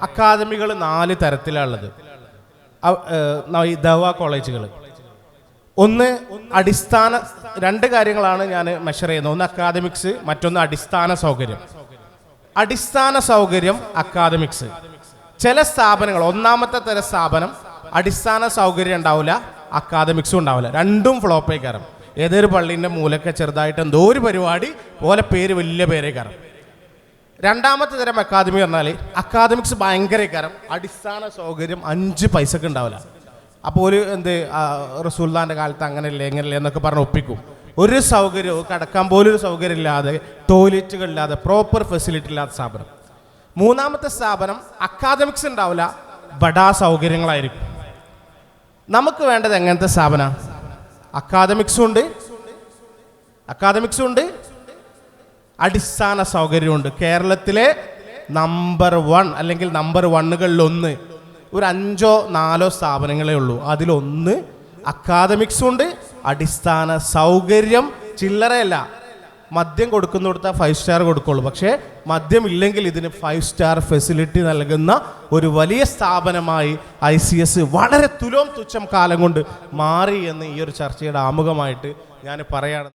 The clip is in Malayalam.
അക്കാദമികൾ 4 തരത്തിലുള്ളത്. ഈ ദവാ കോളേജുകൾ ഒന്ന് അടിസ്ഥാന 2 കാര്യങ്ങളാണ് ഞാൻ മെഷർ ചെയ്യുന്നത്. ഒന്ന് അക്കാദമിക്സ്, മറ്റൊന്ന് അടിസ്ഥാന സൗകര്യം. അടിസ്ഥാന സൗകര്യം അക്കാദമിക്സ്. ചില സ്ഥാപനങ്ങൾ, ഒന്നാമത്തെ തരം സ്ഥാപനം അടിസ്ഥാന സൗകര്യം ഉണ്ടാവില്ല, അക്കാദമിക്സും ഉണ്ടാവില്ല, രണ്ടും ഫ്ലോപ്പേ കയറും. ഏതൊരു പള്ളീൻ്റെ മൂലൊക്കെ ചെറുതായിട്ട് എന്തോ ഒരു പരിപാടി പോലെ പേര് വലിയ പേരേ കയറും. രണ്ടാമത്തെ തരം അക്കാദമി പറഞ്ഞാൽ അക്കാദമിക്സ് ഭയങ്കര കയറും, അടിസ്ഥാന സൗകര്യം 5 പൈസക്ക് ഉണ്ടാവില്ല. അപ്പോൾ ഒരു റസൂലുള്ളാഹിന്റെ കാലത്ത് അങ്ങനെയല്ലേ എങ്ങനെയല്ലേ എന്നൊക്കെ പറഞ്ഞ് ഒപ്പിക്കും. ഒരു സൗകര്യവും കിടക്കാൻ പോലും ഒരു സൗകര്യം ഇല്ലാതെ, ടോയ്ലറ്റുകളില്ലാതെ, പ്രോപ്പർ ഫെസിലിറ്റി ഇല്ലാത്ത സ്ഥാപനം. മൂന്നാമത്തെ സ്ഥാപനം അക്കാദമിക്സ് ഉണ്ടാവില്ല, ബഡാ സൗകര്യങ്ങളായിരിക്കും. നമുക്ക് വേണ്ടത് എങ്ങനത്തെ സ്ഥാപനം? അക്കാദമിക്സും ഉണ്ട്, അടിസ്ഥാന സൗകര്യമുണ്ട്. കേരളത്തിലെ നമ്പർ 1 അല്ലെങ്കിൽ നമ്പർ 1കളിലൊന്ന് ഒരു 5-4 സ്ഥാപനങ്ങളേ ഉള്ളൂ. അതിലൊന്ന് അക്കാദമിക്സും ഉണ്ട്, അടിസ്ഥാന സൗകര്യം ചില്ലറയല്ല. മദ്യം കൊടുക്കുന്നിടത്ത് 5 സ്റ്റാർ കൊടുക്കുള്ളൂ, പക്ഷേ മദ്യം ഇല്ലെങ്കിൽ ഇതിന് 5 സ്റ്റാർ ഫെസിലിറ്റി നൽകുന്ന ഒരു വലിയ സ്ഥാപനമായി ICS വളരെ തുച്ഛം കാലം കൊണ്ട് മാറി എന്ന് ഈ ഒരു ചർച്ചയുടെ ആമുഖമായിട്ട് ഞാൻ പറയാണ്.